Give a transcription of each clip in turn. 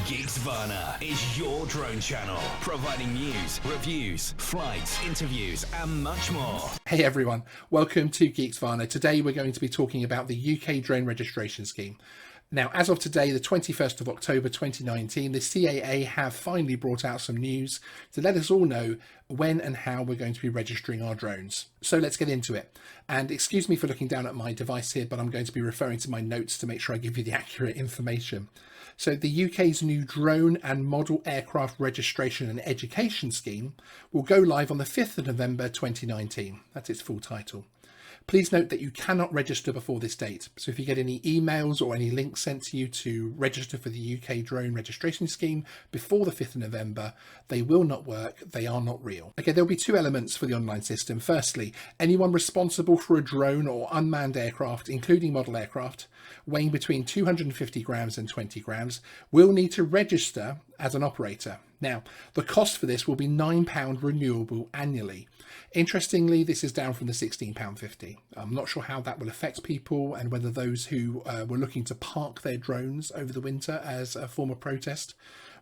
Geeksvana is your drone channel, providing news, reviews, flights, interviews, and much more. Hey everyone, welcome to Geeksvana. Today we're going to be talking about the UK drone registration scheme. Now, as of today, the 21st of October 2019, the CAA have finally brought out some news to let us all know when and how we're going to be registering our drones. So let's get into it. And excuse me for looking down at my device here, but I'm going to be referring to my notes to make sure I give you the accurate information. So the UK's new drone and model aircraft registration and education scheme will go live on the 5th of November 2019. That's its full title. Please note that you cannot register before this date. So if you get any emails or any links sent to you to register for the UK drone registration scheme before the 5th of November, they will not work. They are not real. Okay, there'll be two elements for the online system. Firstly, anyone responsible for a drone or unmanned aircraft, including model aircraft, weighing between 250 grams and 20 grams, will need to register as an operator. Now, the cost for this will be £9 renewable annually. Interestingly, this is down from the £16.50. I'm not sure how that will affect people and whether those who were looking to park their drones over the winter as a form of protest,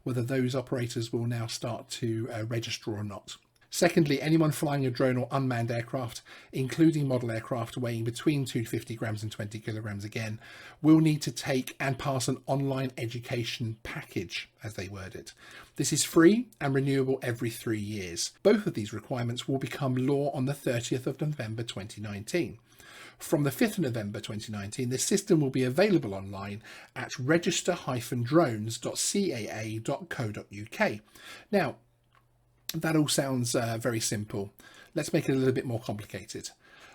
whether those operators will now start to register or not. Secondly, anyone flying a drone or unmanned aircraft, including model aircraft weighing between 250 grams and 20 kilograms again, will need to take and pass an online education package, as they word it. This is free and renewable every 3 years. Both of these requirements will become law on the 30th of November 2019. From the 5th of November 2019, the system will be available online at register-drones.caa.co.uk. Now, that all sounds very simple. Let's make it a little bit more complicated.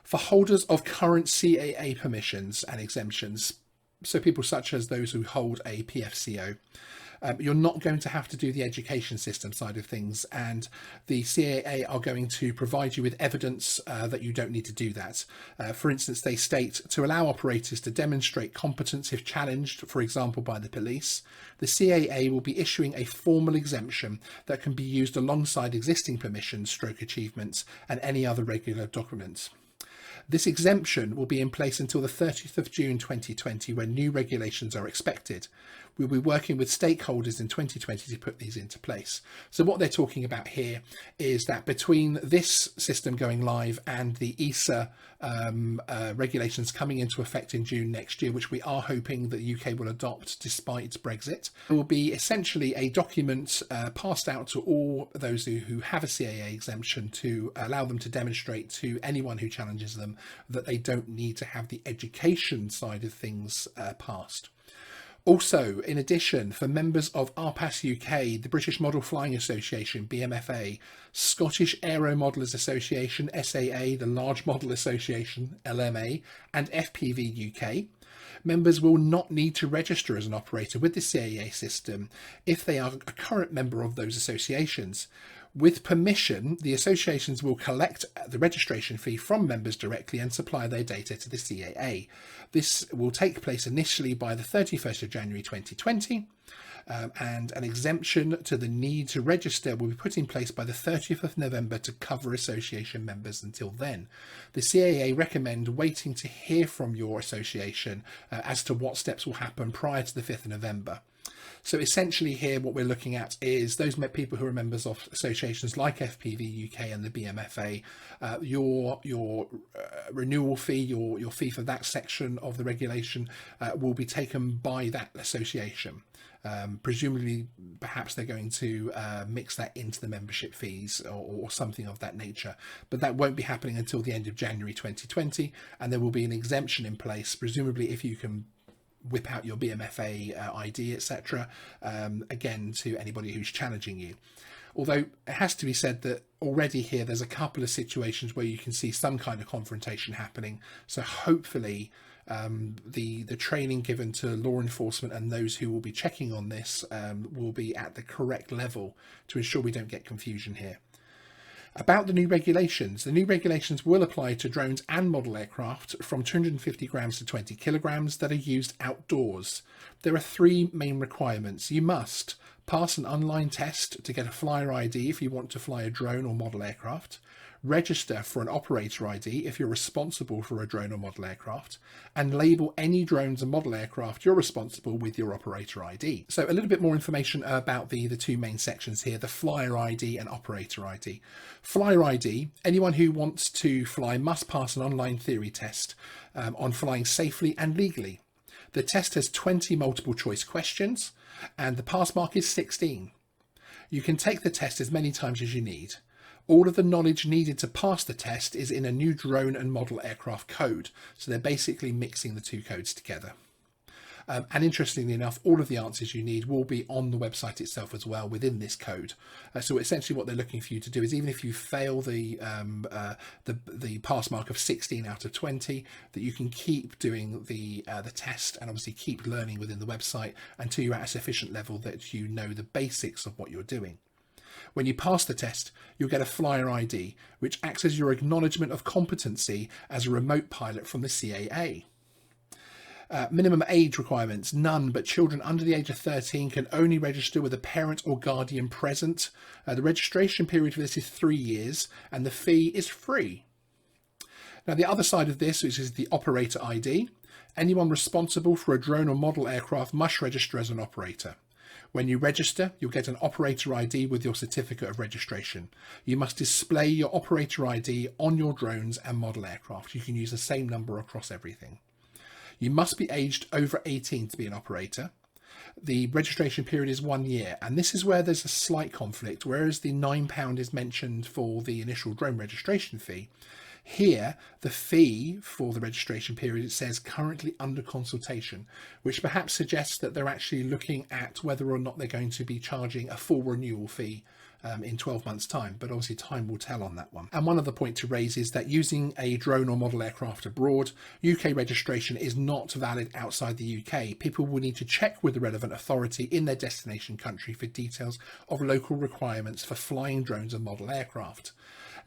For holders of current CAA permissions and exemptions, so people such as those who hold a PFCO, you're not going to have to do the education system side of things, and the CAA are going to provide you with evidence that you don't need to do that. For instance, they state to allow operators to demonstrate competence if challenged, for example, by the police, the CAA will be issuing a formal exemption that can be used alongside existing permissions, achievements, and any other regular documents. This exemption will be in place until the 30th of June 2020, when new regulations are expected. We'll be working with stakeholders in 2020 to put these into place. So what they're talking about here is that between this system going live and the ESA regulations coming into effect in June next year, which we are hoping that the UK will adopt despite Brexit, there will be essentially a document passed out to all those who have a CAA exemption to allow them to demonstrate to anyone who challenges them that they don't need to have the education side of things passed. Also, in addition, for members of RPAS UK, the British Model Flying Association, BMFA, Scottish Aero Modelers Association, SAA, the Large Model Association, LMA, and FPV UK, members will not need to register as an operator with the CAA system if they are a current member of those associations. With permission, the associations will collect the registration fee from members directly and supply their data to the CAA. This will take place initially by the 31st of January 2020, and an exemption to the need to register will be put in place by the 30th of November to cover association members until then. The CAA recommend waiting to hear from your association as to what steps will happen prior to the 5th of November. So essentially here what we're looking at is those people who are members of associations like FPV UK and the BMFA, your renewal fee, your fee for that section of the regulation will be taken by that association. Presumably, perhaps they're going to mix that into the membership fees or something of that nature. But that won't be happening until the end of January 2020, and there will be an exemption in place, presumably if you can whip out your BMFA ID, etc., again, to anybody who's challenging you. Although it has to be said that already here there's a couple of situations where you can see some kind of confrontation happening. So hopefully the training given to law enforcement and those who will be checking on this will be at the correct level to ensure we don't get confusion here. About the new regulations will apply to drones and model aircraft from 250 grams to 20 kilograms that are used outdoors. There are three main requirements. You must pass an online test to get a flyer ID if you want to fly a drone or model aircraft, register for an operator ID if you're responsible for a drone or model aircraft, and label any drones and model aircraft you're responsible with your operator ID. So a little bit more information about the two main sections here, the flyer ID and operator ID. Flyer ID, anyone who wants to fly must pass an online theory test on flying safely and legally. The test has 20 multiple choice questions and the pass mark is 16. You can take the test as many times as you need. All of the knowledge needed to pass the test is in a new drone and model aircraft code. So they're basically mixing the two codes together. And interestingly enough, all of the answers you need will be on the website itself as well within this code. So essentially what they're looking for you to do is, even if you fail the pass mark of 16 out of 20, that you can keep doing the test and obviously keep learning within the website until you're at a sufficient level that you know the basics of what you're doing. When you pass the test, you'll get a flyer ID, which acts as your acknowledgement of competency as a remote pilot from the CAA. Minimum age requirements, none, but children under the age of 13 can only register with a parent or guardian present. The registration period for this is 3 years and the fee is free. Now the other side of this, which is the operator ID, anyone responsible for a drone or model aircraft must register as an operator. When you register, you'll get an operator ID with your certificate of registration. You must display your operator ID on your drones and model aircraft. You can use the same number across everything. You must be aged over 18 to be an operator. The registration period is 1 year, and this is where there's a slight conflict. Whereas the £9 is mentioned for the initial drone registration fee, here the fee for the registration period, it says currently under consultation, which perhaps suggests that they're actually looking at whether or not they're going to be charging a full renewal fee in 12 months time, but obviously time will tell on that one. And one other point to raise is that using a drone or model aircraft abroad, UK registration is not valid outside the UK. People will need to check with the relevant authority in their destination country for details of local requirements for flying drones and model aircraft.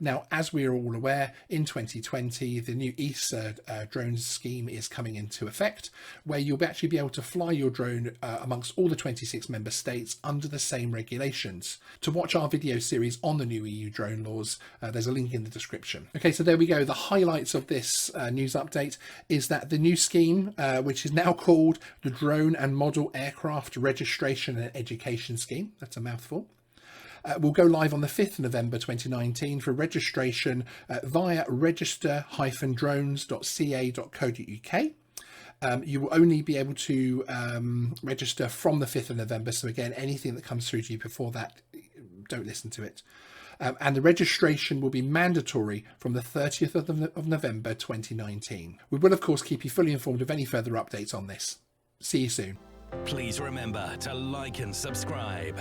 Now, as we are all aware, in 2020, the new ESA drones scheme is coming into effect, where you'll actually be able to fly your drone amongst all the 26 member states under the same regulations. To watch our video series on the new EU drone laws, there's a link in the description. Okay, so there we go. The highlights of this news update is that the new scheme, which is now called the Drone and Model Aircraft Registration and Education Scheme, that's a mouthful, will go live on the 5th of November 2019 for registration via register-drones.ca.co.uk. You will only be able to register from the 5th of November. So again, anything that comes through to you before that, don't listen to it. And the registration will be mandatory from the 30th of November 2019. We will, of course, keep you fully informed of any further updates on this. See you soon. Please remember to like and subscribe.